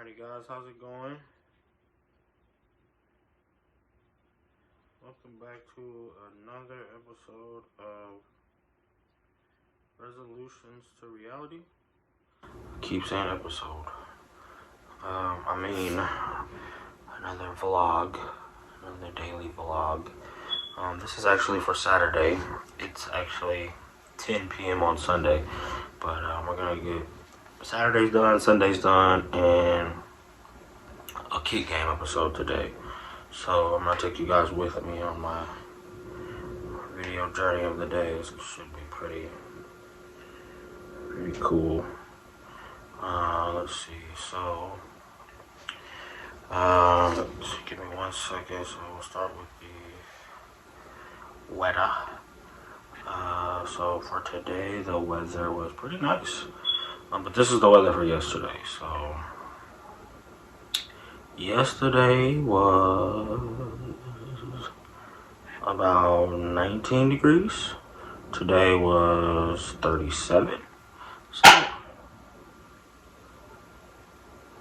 Alrighty guys, how's it going? Welcome back to another episode of Resolutions to Reality. I keep saying episode. Another vlog, another daily vlog. This is actually for Saturday. It's actually 10 p.m. on Sunday, but we're gonna get Saturday's done, Sunday's done, and a kid game episode today. So I'm gonna take you guys with me on my video journey of the day. This should be pretty cool. Let's see. So give me 1 second. So we'll start with the weather. So for today, the weather was pretty nice. But this is the weather for yesterday. So yesterday was about 19 degrees. Today was 37.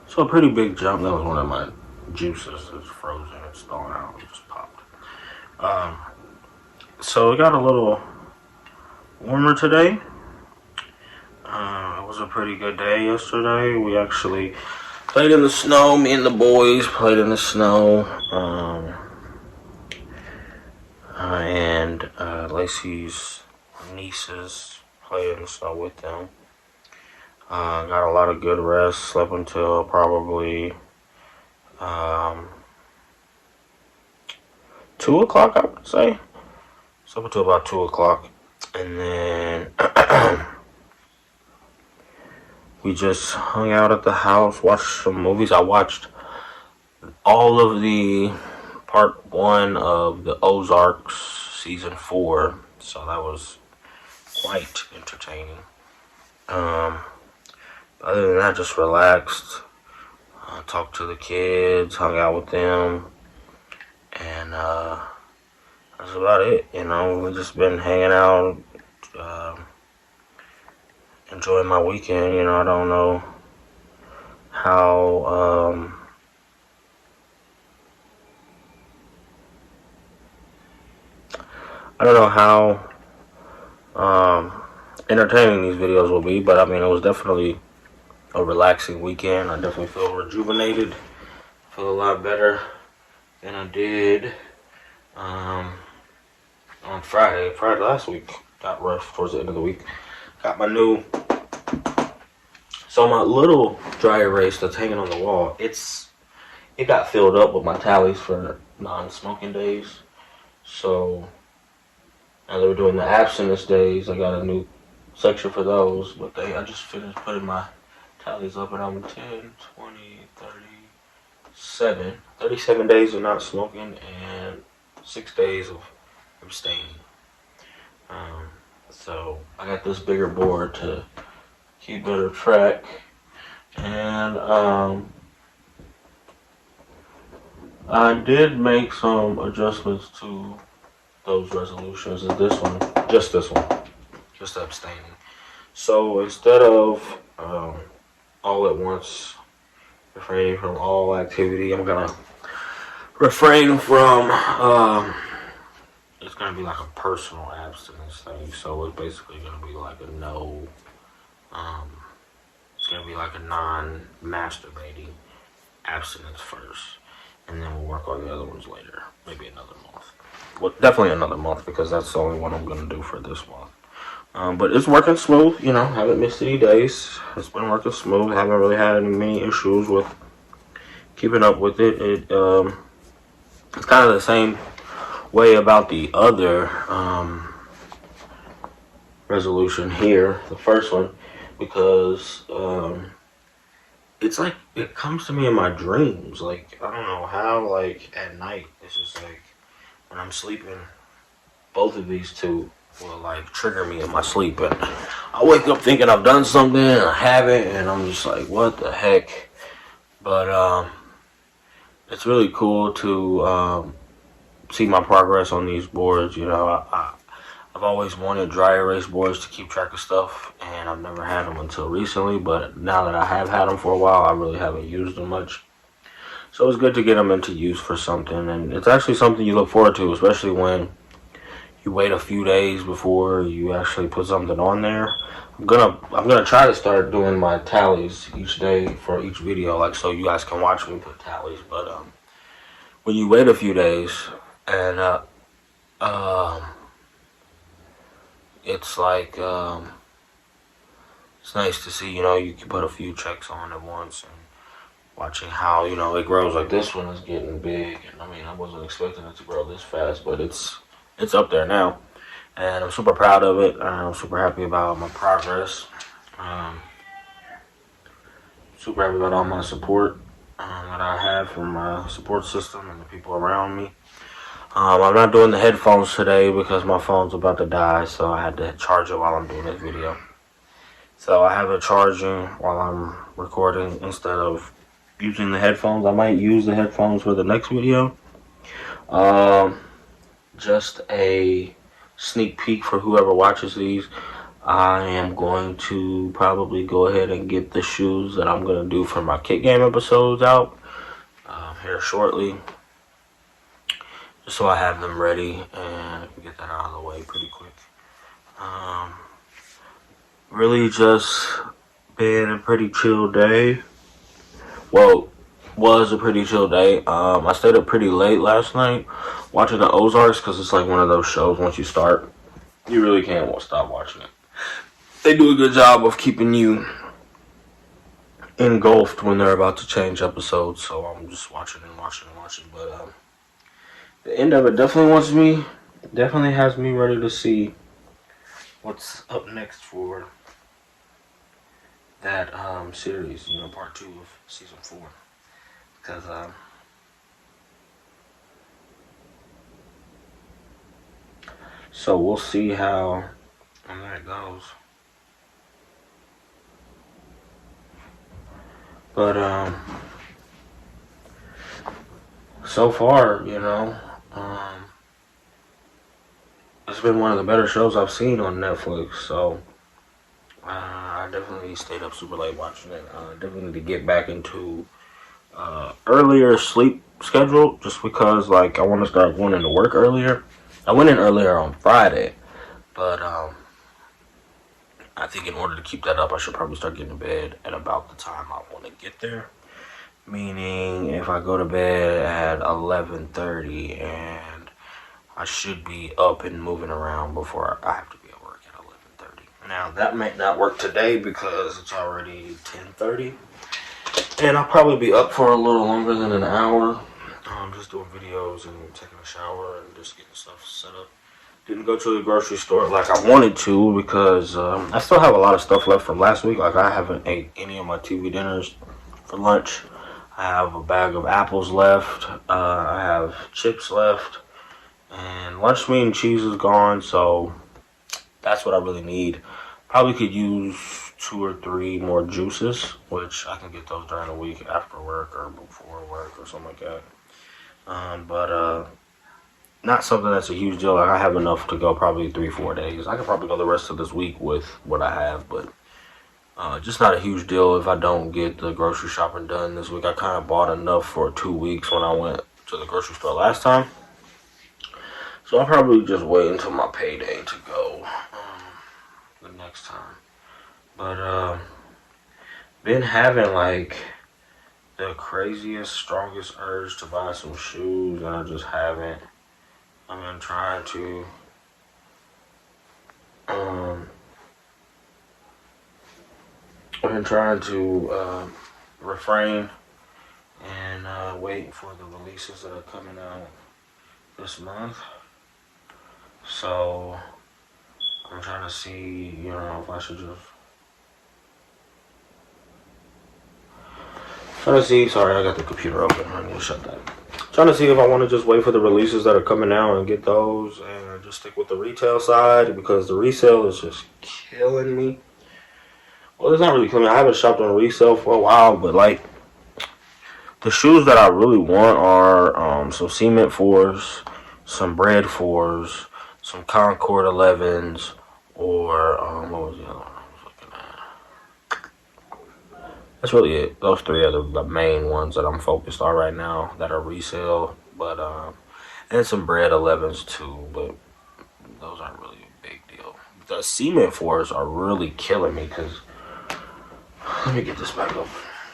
So a pretty big jump. That was one of my juices. It's frozen. It's thawing out. It just popped. So it got a little warmer today. It was a pretty good day yesterday. We actually played in the snow. Me and the boys played in the snow. And Lacey's nieces played in the snow with them. Got a lot of good rest. Slept until probably 2 o'clock, I would say. Slept until about 2 o'clock. And then we just hung out at the house, watched some movies. I watched all of the part 1 of the Ozarks season 4, so that was quite entertaining. Other than that, just relaxed, talked to the kids, hung out with them, and that's about it. You know, we've just been hanging out, enjoying my weekend. You know, I don't know how entertaining these videos will be, but I mean, it was definitely a relaxing weekend. I definitely feel rejuvenated. Feel a lot better than I did on Friday. Friday last week got rough towards the end of the week. Got my new, so my little dry erase that's hanging on the wall, it got filled up with my tallies for non-smoking days. So now they were doing the abstinence days. I got a new section for those, but I just finished putting my tallies up, and I'm 10, 20, 37 days of not smoking and 6 days of abstaining. So I got this bigger board to keep better track, and I did make some adjustments to those resolutions. Just abstaining. So instead of all at once refraining from all activity, I'm gonna refrain from it's gonna be like a personal abstinence thing. So it's basically gonna be like a no it's gonna be like a non-masturbating abstinence first, and then we'll work on the other ones later. Maybe another month. Well, definitely another month, because that's the only one I'm gonna do for this month. But it's working smooth, you know, haven't missed any days. It's been working smooth. Haven't really had many issues with keeping up with it. It's kind of the same way about the other resolution here, the first one, because it's like, it comes to me in my dreams. Like, I don't know how, like, at night, it's just like, when I'm sleeping, both of these two will like trigger me in my sleep, and I wake up thinking I've done something and I haven't, and I'm just like, what the heck? But it's really cool to see my progress on these boards. You know, I've always wanted dry erase boards to keep track of stuff, and I've never had them until recently, but now that I have had them for a while, I really haven't used them much. So it's good to get them into use for something, and it's actually something you look forward to, especially when you wait a few days before you actually put something on there. I'm gonna try to start doing my tallies each day for each video, like so you guys can watch me put tallies. But when you wait a few days, and it's like it's nice to see, you can put a few checks on at once and watching how it grows. Like this one is getting big, and I mean I wasn't expecting it to grow this fast, but it's up there now, and I'm super proud of it. I'm super happy about my progress. Super happy about all my support that I have from my support system and the people around me. I'm not doing the headphones today because my phone's about to die, so I had to charge it while I'm doing this video. So I have it charging while I'm recording instead of using the headphones. I might use the headphones for the next video. Just a sneak peek for whoever watches these. I am going to probably go ahead and get the shoes that I'm going to do for my kit game episodes out here shortly. Just so I have them ready and I can get that out of the way pretty quick. Really just been a pretty chill day. Well, was a pretty chill day. I stayed up pretty late last night watching the Ozarks because it's like one of those shows, once you start, you really can't stop watching it. They do a good job of keeping you engulfed when they're about to change episodes, so I'm just watching and watching and watching. But the end of it definitely has me ready to see what's up next for that series, part 2 of season 4. Because so we'll see how that goes. But so far, it's been one of the better shows I've seen on Netflix. So I definitely stayed up super late watching it. Definitely need to get back into earlier sleep schedule, just because I want to start going into work earlier. I went in earlier on Friday, but I think in order to keep that up, I should probably start getting to bed at about the time I want to get there. Meaning, if I go to bed at 11:30, and I should be up and moving around before I have to be at work at 11:30. Now, that might not work today because it's already 10:30. And I'll probably be up for a little longer than an hour. Just doing videos and taking a shower and just getting stuff set up. Didn't go to the grocery store like I wanted to because I still have a lot of stuff left from last week. Like I haven't ate any of my TV dinners for lunch. I have a bag of apples left. I have chips left. And lunch meat and cheese is gone. So that's what I really need. Probably could use 2 or 3 more juices, which I can get those during the week after work or before work or something like that. But not something that's a huge deal. Like I have enough to go probably 3-4 days. I could probably go the rest of this week with what I have, but just not a huge deal if I don't get the grocery shopping done this week. I kind of bought enough for 2 weeks when I went to the grocery store last time. So I'll probably just wait until my payday to go the next time. But been having the craziest, strongest urge to buy some shoes, and I just haven't. I've been trying to refrain and wait for the releases that are coming out this month. So I'm trying to see, if I should just sorry, I got the computer open. I need to shut that. Trying to see if I want to just wait for the releases that are coming out and get those and just stick with the retail side because the resale is just killing me. Well, it's not really killing me. I haven't shopped on resale for a while, but the shoes that I really want are some cement 4s, some bread 4s, some Concord 11s, or what was the other one I was looking at? That's really it. Those three are the main ones that I'm focused on right now that are resale, but and some bread 11s too, but those aren't really a big deal. The cement fours are really killing me because, let me get this back up.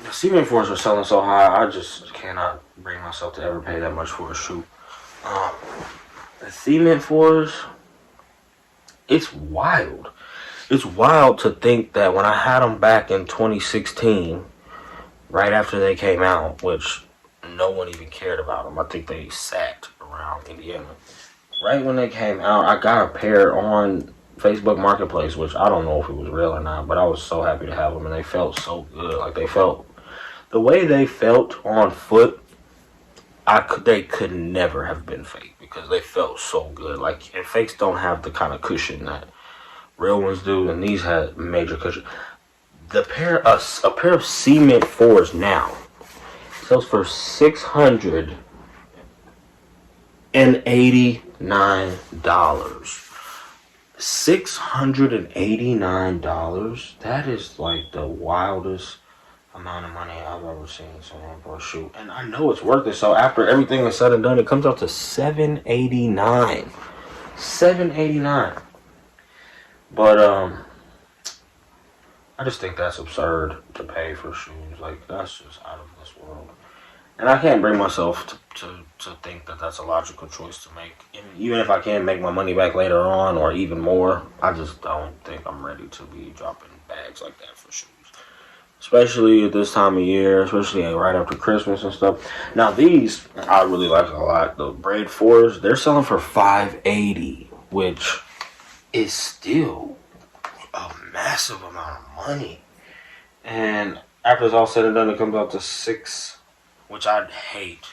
The cement fours are selling so high, I just cannot bring myself to ever pay that much for a shoe. The cement fours, it's wild. It's wild to think that when I had them back in 2016, right after they came out, which no one even cared about them. I think they sat around Indiana. Right when they came out, I got a pair on Facebook Marketplace, which I don't know if it was real or not, but I was so happy to have them, and they felt so good. Like, they felt, the way they felt on foot, they could never have been fake because they felt so good. Like, and fakes don't have the kind of cushion that real ones do, and these had major cushion. A pair of cement fours now sells for $689. $689. That is like the wildest amount of money I've ever seen someone for a shoe. And I know it's worth it. So after everything is said and done, it comes out to $789. $789. But I just think that's absurd to pay for shoes. Like, that's just out of this world. And I can't bring myself to think that that's a logical choice to make. And even if I can make my money back later on or even more, I just don't think I'm ready to be dropping bags like that for shoes. Especially at this time of year, especially right after Christmas and stuff. Now these, I really like a lot. The Braid 4s, they're selling for $580, which is still a massive amount of money. And after it's all said and done, it comes out to $6, which I'd hate.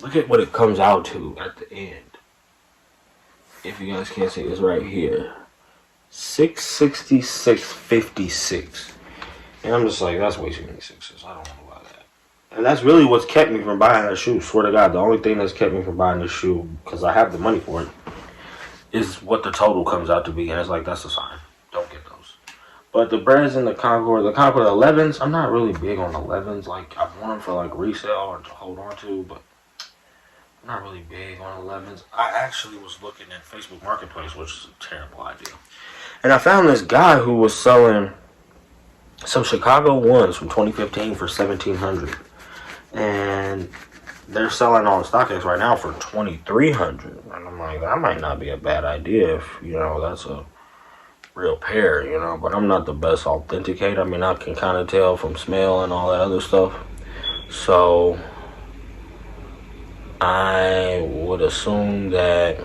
Look at what it comes out to at the end. If you guys can't see, it's right here. $666.56. And I'm just like, that's way too many sixes. I don't want to buy that. And that's really what's kept me from buying that shoe. Swear to God, the only thing that's kept me from buying this shoe, because I have the money for it, is what the total comes out to be. And it's like, that's a sign. Don't get those. But the Breads and the Concord 11s, I'm not really big on 11s. Like, I want them for like resale or to hold on to, but I'm not really big on 11s. I actually was looking at Facebook Marketplace, which is a terrible idea. And I found this guy who was selling some Chicago 1s from 2015 for $1,700. And they're selling on StockX right now for $2,300. And I'm like, that might not be a bad idea if, you know, that's a real pair, you know. But I'm not the best authenticator. I mean, I can kind of tell from smell and all that other stuff. So I would assume that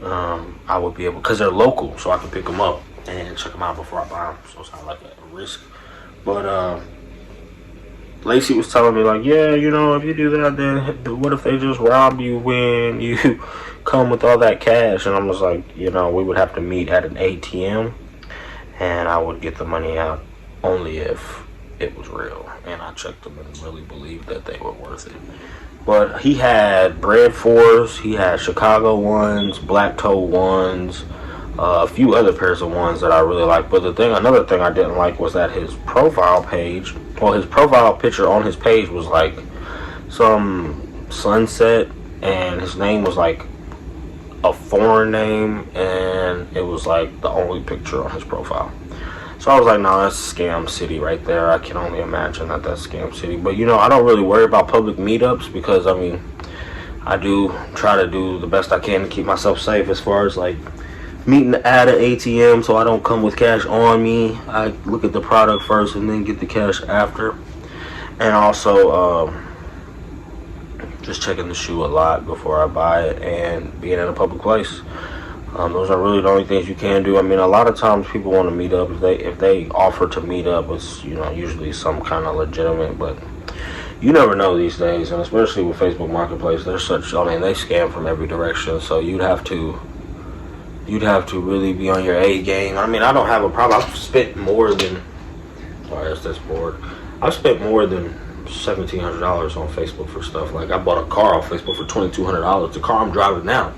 I would be able, because they're local, so I can pick them up and check them out before I buy them. So it's not like a risk. But Lacey was telling me, like, yeah, you know, if you do that, then what if they just rob you when you come with all that cash? And I'm just like, you know, we would have to meet at an ATM, and I would get the money out only if it was real. And I checked them and really believed that they were worth it. But he had Bread 4s, he had Chicago 1s, Black Toe 1s, a few other pairs of ones that I really like. But another thing I didn't like was that his profile page, well, his profile picture on his page was like some sunset, and his name was like a foreign name, and it was like the only picture on his profile. So I was like, no, that's Scam City right there. I can only imagine that that's Scam City. But, you know, I don't really worry about public meetups because, I mean, I do try to do the best I can to keep myself safe as far as, like, meeting at an ATM so I don't come with cash on me. I look at the product first and then get the cash after. And also, just checking the shoe a lot before I buy it and being in a public place. Those are really the only things you can do. I mean, a lot of times people want to meet up. If they offer to meet up, it's, you know, usually some kind of legitimate, but you never know these days, and especially with Facebook Marketplace, they scam from every direction. So you'd have to really be on your A game. I mean, I don't have a problem. I've spent more than $1,700 on Facebook for stuff. Like, I bought a car off Facebook for $2,200. The car I'm driving now,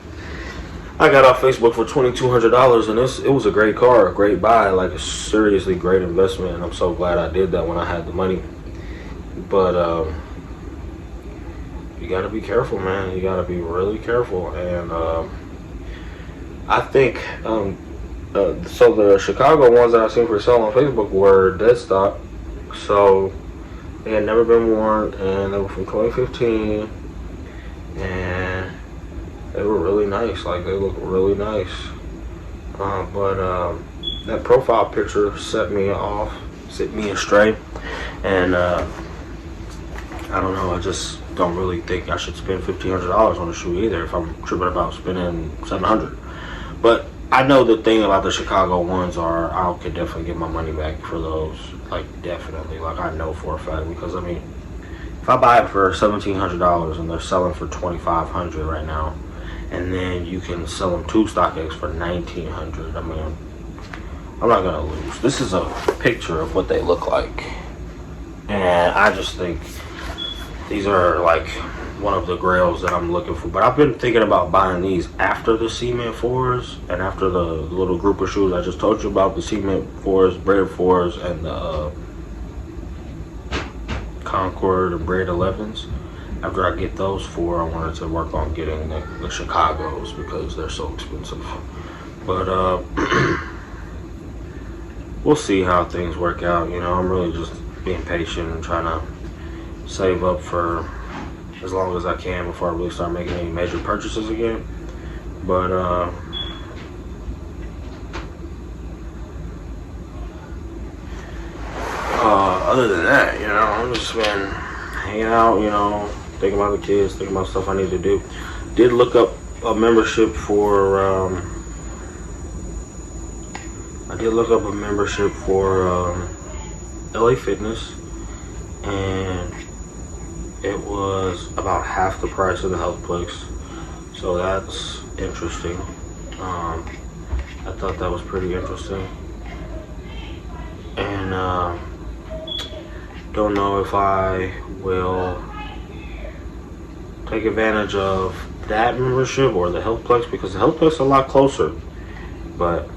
I got off Facebook for $2,200, and it was a great car, a great buy, like a seriously great investment. And I'm so glad I did that when I had the money. But you gotta be careful, man. You gotta be really careful. And I think so. The Chicago ones that I seen for sale on Facebook were dead stock, so they had never been worn, and they were from 2015, and they were really nice. Like, they look really nice. But that profile picture set me astray, and I don't know. I just don't really think I should spend $1,500 on a shoe either if I'm tripping about spending $700. But I know the thing about the Chicago ones are I could definitely get my money back for those. Like, definitely. Like, I know for a fact, because I mean, if I buy it for $1,700 and they're selling for $2,500 right now, and then you can sell them to StockX for $1,900, I mean, I'm not gonna lose. This is a picture of what they look like, and I just think these are like one of the grails that I'm looking for. But I've been thinking about buying these after the Cement 4s and after the little group of shoes I just told you about, the Cement 4s, Braid 4s, and the Concord and Braid 11s. After I get those four, I wanted to work on getting the Chicagos because they're so expensive. But we'll see how things work out. You know, I'm really just being patient and trying to save up for as long as I can before I really start making any major purchases again. But other than that, you know, I've just been hanging out, you know, thinking about the kids, thinking about stuff I need to do. Did look up a membership for LA Fitness, and it was about half the price of the Healthplex, so that's interesting. I thought that was pretty interesting, and don't know if I will take advantage of that membership or the Healthplex, because the Healthplex is a lot closer, but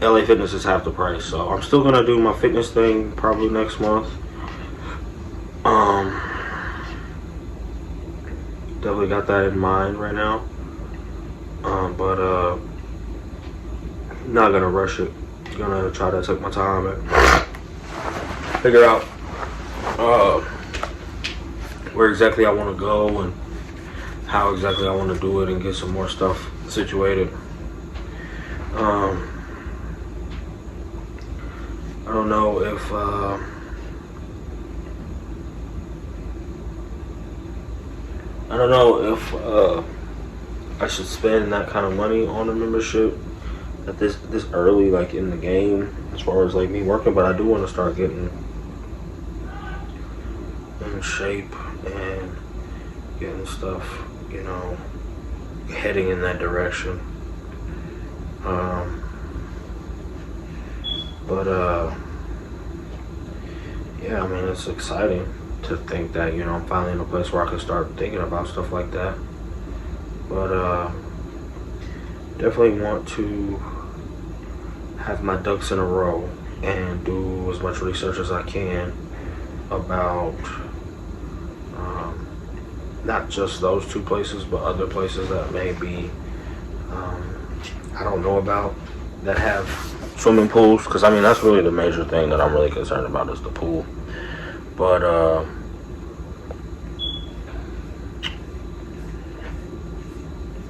LA Fitness is half the price. So I'm still gonna do my fitness thing probably next month. Definitely got that in mind right now. But not gonna rush it. Gonna try to take my time and figure out where exactly I want to go and how exactly I want to do it, and get some more stuff situated. I don't know if I should spend that kind of money on a membership at this early, like, in the game, as far as like me working. But I do want to start getting in shape and getting stuff, you know, heading in that direction. Yeah, I mean, it's exciting to think that, you know, I'm finally in a place where I can start thinking about stuff like that. But definitely want to have my ducks in a row and do as much research as I can about not just those two places, but other places that maybe I don't know about that have swimming pools. Because I mean, that's really the major thing that I'm really concerned about, is the pool. But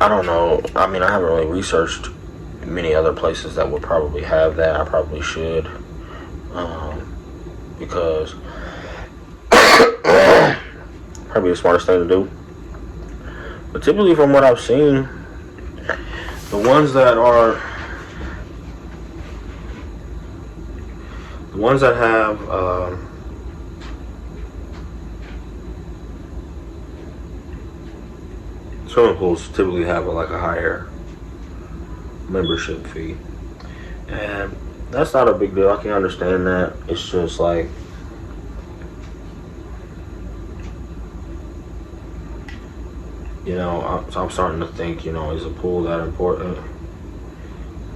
I don't know. I mean, I haven't really researched many other places that would probably have that. I probably should, because probably the smartest thing to do. But typically, from what I've seen, the ones that have swimming pools typically have a higher membership fee, and that's not a big deal. I can understand that. It's just like, You know, I'm starting to think, you know, is a pool that important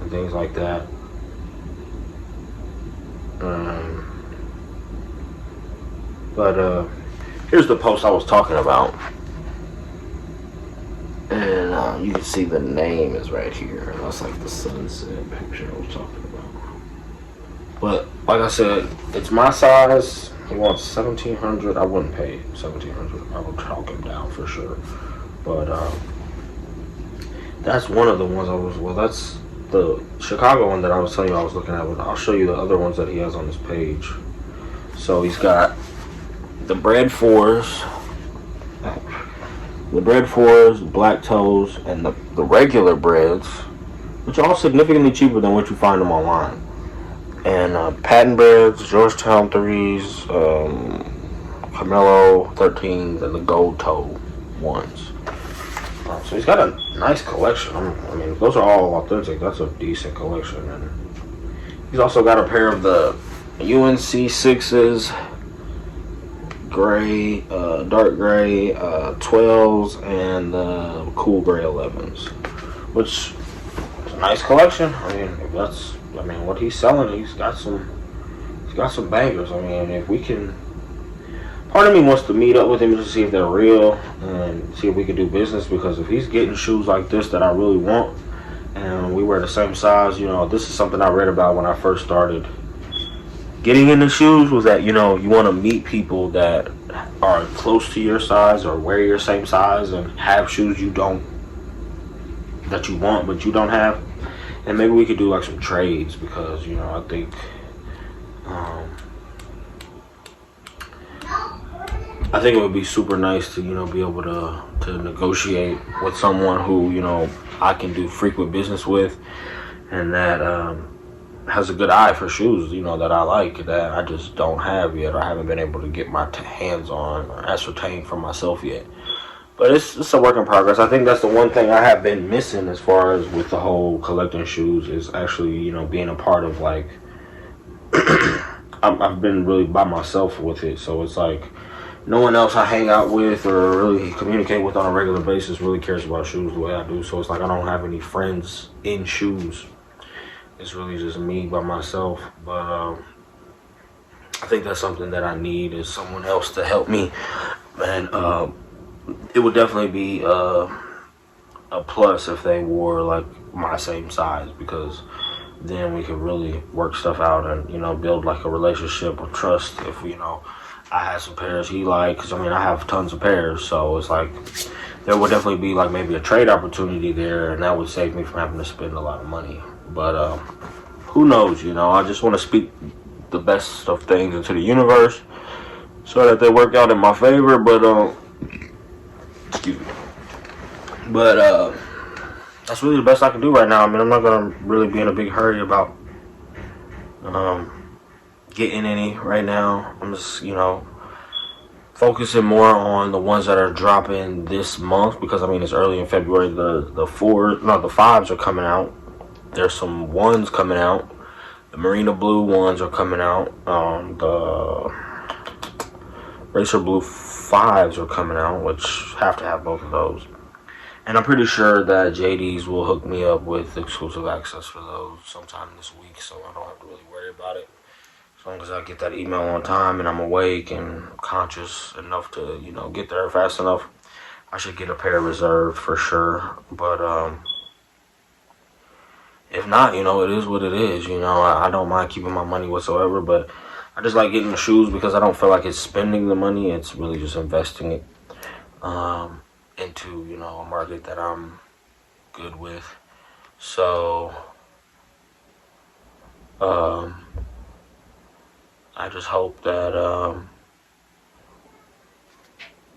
and things like that. But here's the post I was talking about, and you can see the name is right here. That's like the sunset picture I was talking about. But like I said, it's my size. He wants 1,700. I wouldn't pay 1,700. I would talk him down for sure. But that's one of the ones I was. Well, that's the Chicago one that I was telling you I was looking at. But I'll show you the other ones that he has on his page. So he's got the bread fours, black toes, and the regular breads, which are all significantly cheaper than what you find them online. And patent breads, Georgetown 3s, Camelo 13s, and the gold toe ones. So he's got a nice collection. I mean, those are all authentic. That's a decent collection. And he's also got a pair of the UNC 6s, gray, dark gray 12s, and the cool gray 11s, which is a nice collection. I mean, if that's, I mean, what he's selling, he's got some bangers. I mean, if we can, part of me wants to meet up with him to see if they're real and see if we can do business, because if he's getting shoes like this that I really want and we wear the same size, you know, this is something I read about when I first started getting into shoes, was that, you know, you want to meet people that are close to your size or wear your same size and have shoes that you want but you don't have. And maybe we could do like some trades, because, you know, I think it would be super nice to, you know, be able to negotiate with someone who, you know, I can do frequent business with, and that has a good eye for shoes, you know, that I like, that I just don't have yet, or I haven't been able to get my hands on or ascertain for myself yet. But it's a work in progress. I think that's the one thing I have been missing as far as with the whole collecting shoes, is actually, you know, being a part of, like, I've been really by myself with it. So it's like no one else I hang out with or really communicate with on a regular basis really cares about shoes the way I do. So it's like I don't have any friends in shoes. It's really just me by myself. But I think that's something that I need, is someone else to help me. And it would definitely be a plus if they wore like my same size, because then we could really work stuff out and, you know, build like a relationship of trust. If, you know, I had some pairs he liked, because I mean I have tons of pairs, so it's like there would definitely be like maybe a trade opportunity there, and that would save me from having to spend a lot of money. But who knows, you know, I just want to speak the best of things into the universe so that they work out in my favor. But excuse me. But that's really the best I can do right now. I mean, I'm not gonna really be in a big hurry about getting any right now. I'm just, you know, focusing more on the ones that are dropping this month, because I mean it's early in February. The fives are coming out. There's some ones coming out. The Marina Blue ones are coming out. The Racer Blue 5s are coming out, which have to have both of those. And I'm pretty sure that JD's will hook me up with exclusive access for those sometime this week, so I don't have to really worry about it. As long as I get that email on time and I'm awake and conscious enough to, you know, get there fast enough, I should get a pair reserved for sure. But if not, you know, it is what it is. You know, I don't mind keeping my money whatsoever, but I just like getting the shoes because I don't feel like it's spending the money. It's really just investing it into, you know, a market that I'm good with. So I just hope that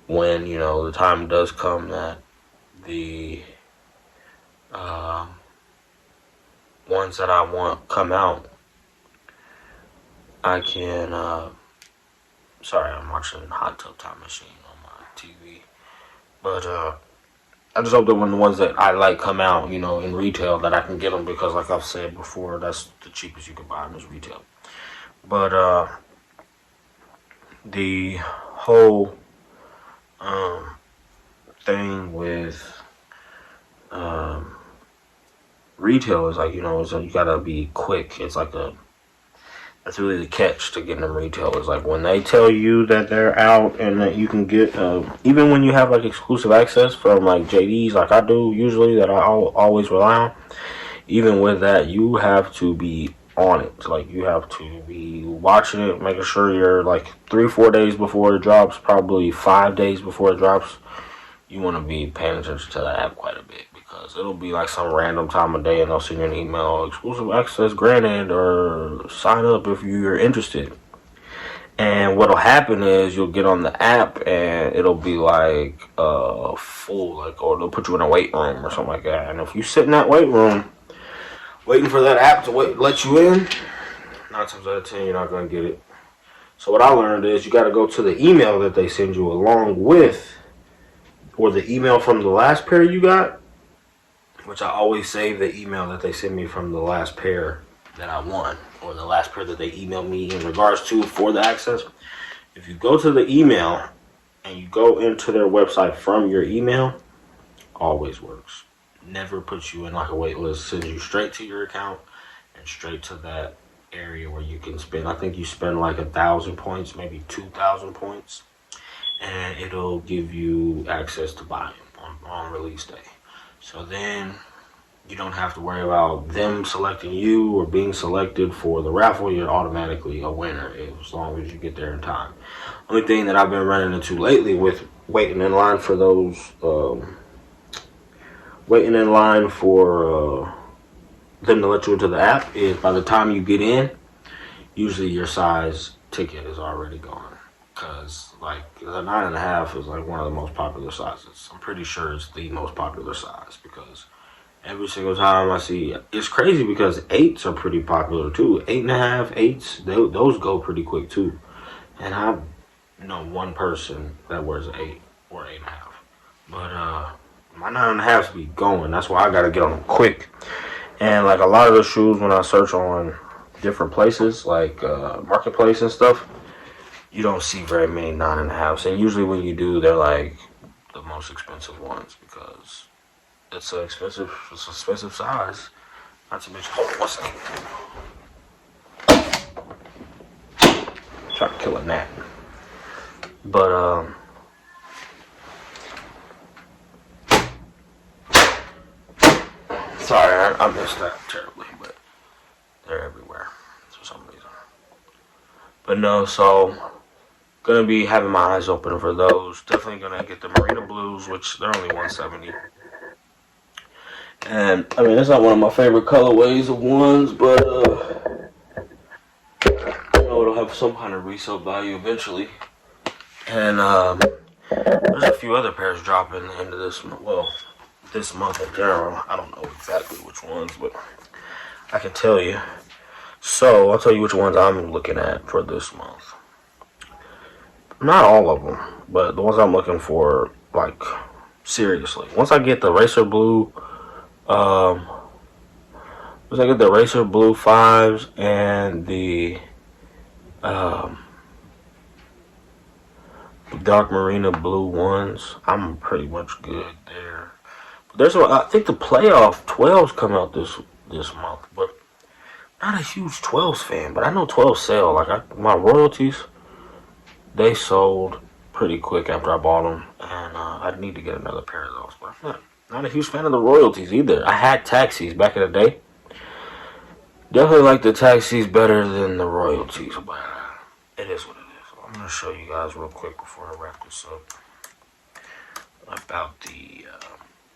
when, you know, the time does come that the ones that I want come out, I can sorry, I'm watching Hot Tub Time Machine on my TV. But I just hope that when the ones that I like come out, you know, in retail, that I can get them, because like I've said before, that's the cheapest you can buy them is retail. But the whole thing with retail is like, you know, you gotta be quick. It's like that's really the catch to getting them retail is like when they tell you that they're out and that you can get, even when you have like exclusive access from like JDs, like I do usually, that I always rely on. Even with that, you have to be on it. Like you have to be watching it, making sure you're like 3-4 days before it drops, probably 5 days before it drops. You want to be paying attention to the app quite a bit because it'll be like some random time of day and they'll send you an email, exclusive access granted, or sign up if you're interested. And what'll happen is you'll get on the app and it'll be like full, like, or they'll put you in a wait room or something like that. And if you sit in that wait room waiting for that app to let you in, 9 times out of 10 you're not gonna get it. So what I learned is you got to go to the email that they send you along with, or the email from the last pair you got, which I always save the email that they send me from the last pair that I won, or the last pair that they emailed me in regards to for the access. If you go to the email and you go into their website from your email, always works. Never puts you in like a wait list, sends you straight to your account and straight to that area where you can spend. I think you spend like 1,000 points, maybe 2,000 points, and it'll give you access to buy them on release day. So then you don't have to worry about them selecting you or being selected for the raffle. You're automatically a winner as long as you get there in time. Only thing that I've been running into lately with waiting in line for those, waiting in line for them to let you into the app is by the time you get in, usually your size ticket is already gone. Because like the 9.5 is like one of the most popular sizes. I'm pretty sure it's the most popular size because every single time I see, it's crazy because 8s are pretty popular too. 8.5, 8s, those go pretty quick too. And I know one person that wears an 8 or 8.5. But my 9.5s be going. That's why I gotta get on them quick. And like a lot of the shoes, when I search on different places like Marketplace and stuff, you don't see very many 9.5s, and usually when you do, they're like the most expensive ones because it's an expensive size. Not to mention, hold on one second. Try to kill a gnat, but sorry, I missed that terribly, but they're everywhere for some reason. But no, so gonna be having my eyes open for those. Definitely gonna get the Marina Blues, which they're only $170. And I mean, it's not one of my favorite colorways of ones, but you know, it'll have some kind of resale value eventually. And there's a few other pairs dropping into this month in general. I don't know exactly which ones, but I can tell you. So I'll tell you which ones I'm looking at for this month. Not all of them, but the ones I'm looking for, like, seriously. Once I get the Racer Blue, once I get the Racer Blue 5s and the Dark Marina Blue 1s, I'm pretty much good there. But I think the Playoff 12s come out this month, but not a huge 12s fan, but I know 12s sell. Like, my royalties, they sold pretty quick after I bought them, and I need to get another pair of those. But I'm not a huge fan of the royalties either. I had taxis back in the day. Definitely like the taxis better than the royalties, but it is what it is. So I'm going to show you guys real quick before I wrap this up about the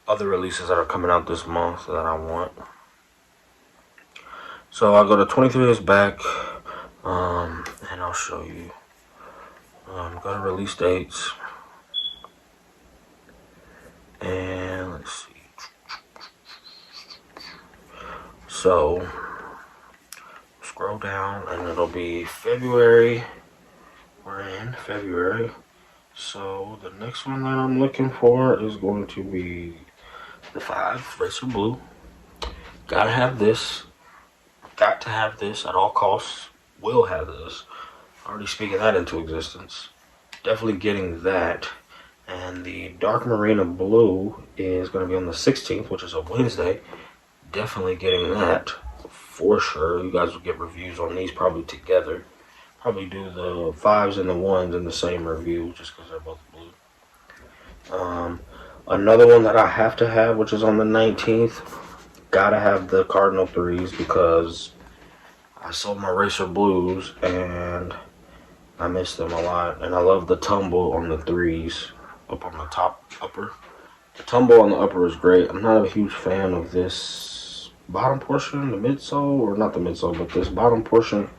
other releases that are coming out this month that I want. So I'll go to 23 years back, and I'll show you. Go to release dates, and let's see. So scroll down, and it'll be February. We're in February. So the next one that I'm looking for is going to be the 5 Racer Blue. Gotta have this. Got to have this at all costs. Will have this. Already speaking that into existence. Definitely getting that. And the dark marina blue is going to be on the 16th, which is a Wednesday. Definitely getting that for sure. You guys will get reviews on these probably together. Probably do the 5s and the 1s in the same review just because they're both blue. Another one that I have to have, which is on the 19th, gotta have the Cardinal 3s because I sold my Racer Blues and I miss them a lot. And I love the tumble on the 3s up on the top upper. The tumble on the upper is great. I'm not a huge fan of this bottom portion, the midsole, or not the midsole, but this bottom portion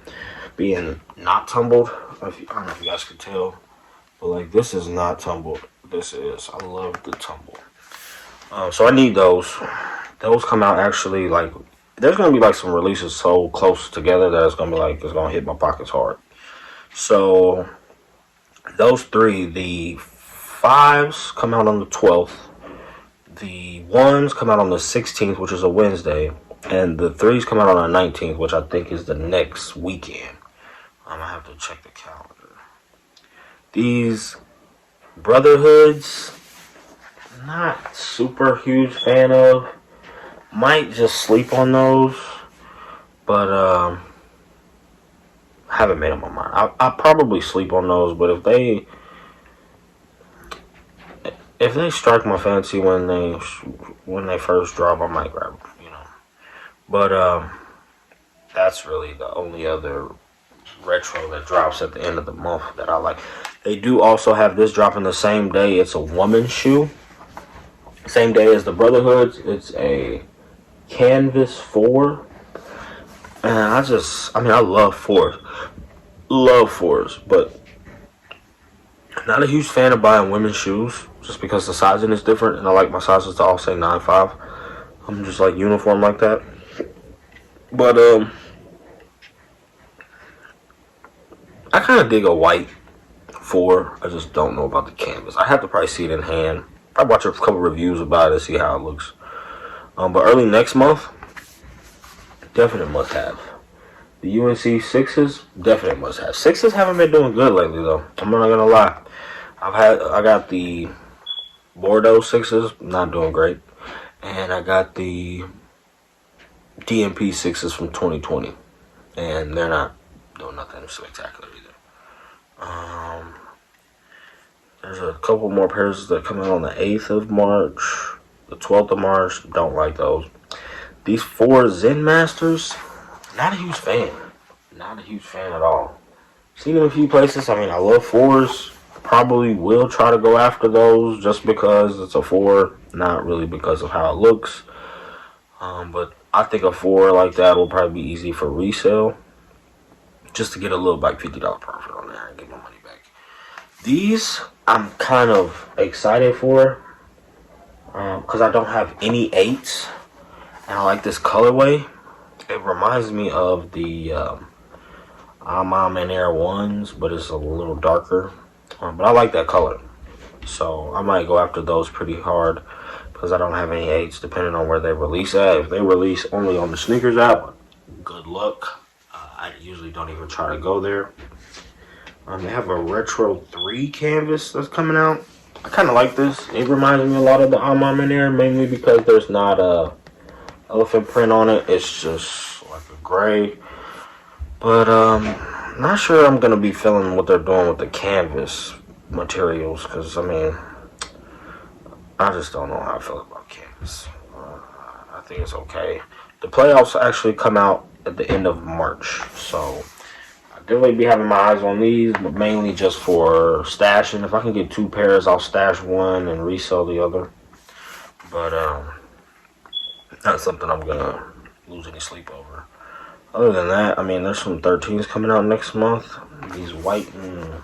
being not tumbled. I don't know if you guys can tell, but like this is not tumbled. This is. I love the tumble. So I need those. Those come out actually like there's gonna be like some releases so close together that it's gonna be like it's gonna hit my pockets hard. So those 3, the 5s come out on the 12th. The 1s come out on the 16th, which is a Wednesday, and the 3s come out on the 19th, which I think is the next weekend. I have to check the calendar. These Brotherhoods, not super huge fan of. Might just sleep on those, but haven't made up my mind. I probably sleep on those, but if they strike my fancy when they first drop, I might grab them, you know. But that's really the only other retro that drops at the end of the month that I like. They do also have this dropping the same day. It's a woman's shoe. Same day as the Brotherhoods. It's a Canvas 4. And I love 4s. Love 4s, but not a huge fan of buying women's shoes just because the sizing is different and I like my sizes to all say 9'5". I'm just like uniform like that. But I kind of dig a white 4. I just don't know about the canvas. I have to probably see it in hand. I'll watch a couple reviews about it and see how it looks. But early next month, definite must have. The UNC 6s, definite must have. 6s haven't been doing good lately though. I'm not gonna lie. I got the Bordeaux 6s, not doing great. And I got the DMP 6s from 2020. And they're not doing nothing spectacular either. There's a couple more pairs that come out on the 8th of March. The 12th of March, don't like those. These 4 Zen Masters, not a huge fan. Not a huge fan at all. Seen them a few places. I mean, I love 4s. Probably will try to go after those just because it's a 4. Not really because of how it looks. But I think a 4 like that will probably be easy for resale. Just to get a little like $50 profit on there and get my money back. These I'm kind of excited for. Because I don't have any 8s. And I like this colorway. It reminds me of the Mom and Air 1s, but it's a little darker. But I like that color. So I might go after those pretty hard because I don't have any 8s depending on where they release at. If they release only on the sneakers app, good luck. I usually don't even try to go there. They have a Retro 3 canvas that's coming out. I kind of like this. It reminds me a lot of the Mom and Air, mainly because there's not a elephant print on it. It's just like a gray. But not sure I'm gonna be feeling what they're doing with the canvas materials, because I mean, I just don't know how I feel about canvas. I think it's okay. The playoffs actually come out at the end of March, so I'll definitely be having my eyes on these, but mainly just for stashing. If I can get 2 pairs, I'll stash one and resell the other. But not something I'm gonna lose any sleep over. Other than that, I mean, there's some 13s coming out next month. These white and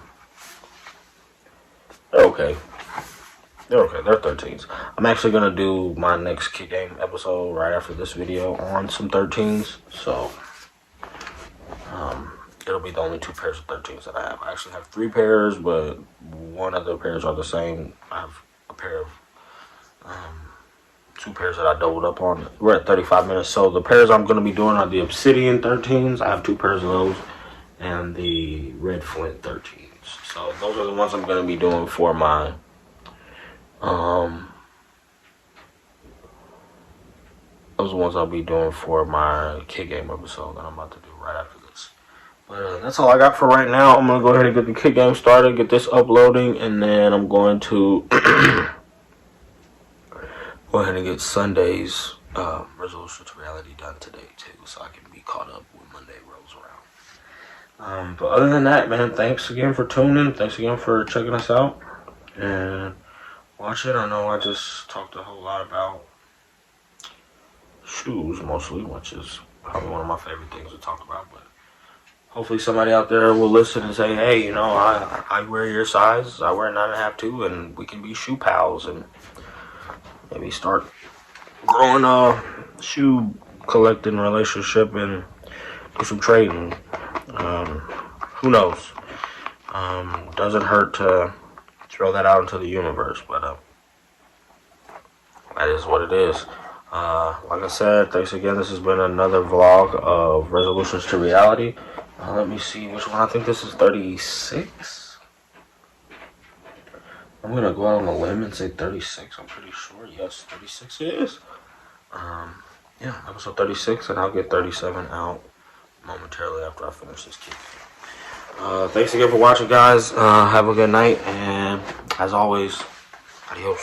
they're okay. They're okay. They're 13s. I'm actually gonna do my next Kick Game episode right after this video on some 13s. So it'll be the only 2 pairs of 13s that I have. I actually have 3 pairs, but one of the pairs are the same. I have a pair of 2 pairs that I doubled up on. We're at 35 minutes. So the pairs I'm going to be doing are the Obsidian 13s. I have 2 pairs of those. And the Red Flint 13s. So those are the ones I'm going to be doing for my Those are the ones I'll be doing for my kid game episode that I'm about to do right after this. But that's all I got for right now. I'm going to go ahead and get the kid game started, get this uploading, and then I'm going to go ahead and get Sunday's resolution to reality done today, too, so I can be caught up when Monday rolls around. But other than that, man, thanks again for tuning. Thanks again for checking us out. And watch it. I know I just talked a whole lot about shoes mostly, which is probably one of my favorite things to talk about, but hopefully somebody out there will listen and say, hey, you know, I wear your size, I wear 9.5 too, and we can be shoe pals and maybe start growing a shoe collecting relationship and do some trading. Who knows? Doesn't hurt to throw that out into the universe, but that is what it is. Like I said, thanks again. This has been another vlog of Resolutions to Reality. Let me see which one. I think this is 36. I'm gonna go out on a limb and say 36. I'm pretty sure. Yes, 36 it is. Yeah, episode 36, and I'll get 37 out momentarily after I finish this kid. Thanks again for watching, guys. Have a good night, and as always, adios.